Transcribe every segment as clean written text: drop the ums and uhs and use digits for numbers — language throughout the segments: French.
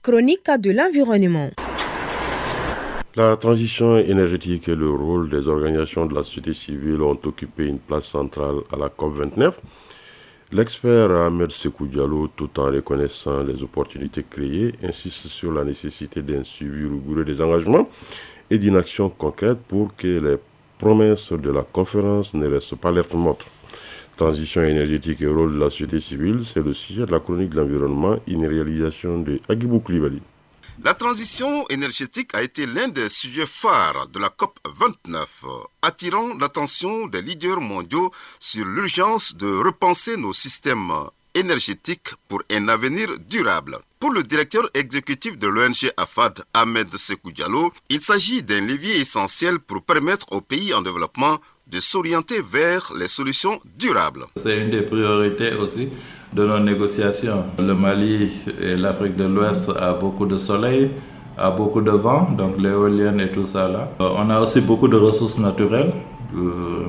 chronique de l'environnement. La transition énergétique et le rôle des organisations de la société civile ont occupé une place centrale à la COP29. L'expert Ahmed Sékou Diallo, tout en reconnaissant les opportunités créées, insiste sur la nécessité d'un suivi rigoureux des engagements et d'une action concrète pour que les promesses de la conférence ne restent pas lettre morte. Transition énergétique et rôle de la société civile, c'est le sujet de la chronique de l'environnement, une réalisation de Agibou Koulibaly. La transition énergétique a été l'un des sujets phares de la COP29, attirant l'attention des leaders mondiaux sur l'urgence de repenser nos systèmes énergétiques pour un avenir durable. Pour le directeur exécutif de l'ONG AFAD, Ahmed Sékou Diallo, il s'agit d'un levier essentiel pour permettre aux pays en développement de s'orienter vers les solutions durables. C'est une des priorités aussi de nos négociations. Le Mali et l'Afrique de l'Ouest a beaucoup de soleil, a beaucoup de vent, donc l'éolienne et tout ça là. On a aussi beaucoup de ressources naturelles.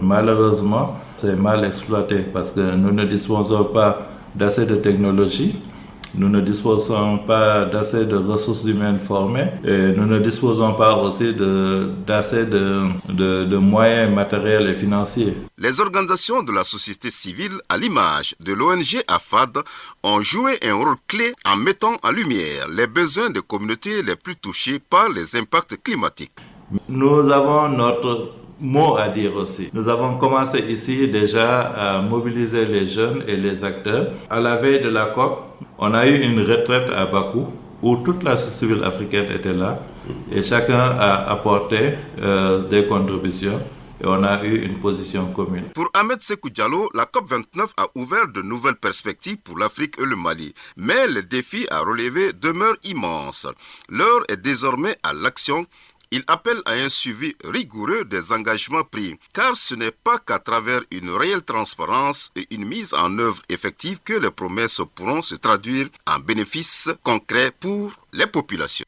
Malheureusement, c'est mal exploité parce que nous ne disposons pas d'assez de technologie. Nous ne disposons pas d'assez de ressources humaines formées et nous ne disposons pas aussi d'assez de moyens matériels et financiers. Les organisations de la société civile, à l'image de l'ONG AFAD, ont joué un rôle clé en mettant en lumière les besoins des communautés les plus touchées par les impacts climatiques. Nous avons notre mot à dire aussi. Nous avons commencé ici déjà à mobiliser les jeunes et les acteurs. À la veille de la COP, on a eu une retraite à Bakou où toute la société civile africaine était là et chacun a apporté des contributions et on a eu une position commune. Pour Ahmed Sékou Diallo, la COP29 a ouvert de nouvelles perspectives pour l'Afrique et le Mali. Mais les défis à relever demeurent immenses. L'heure est désormais à l'action. Il appelle à un suivi rigoureux des engagements pris, car ce n'est pas qu'à travers une réelle transparence et une mise en œuvre effective que les promesses pourront se traduire en bénéfices concrets pour les populations.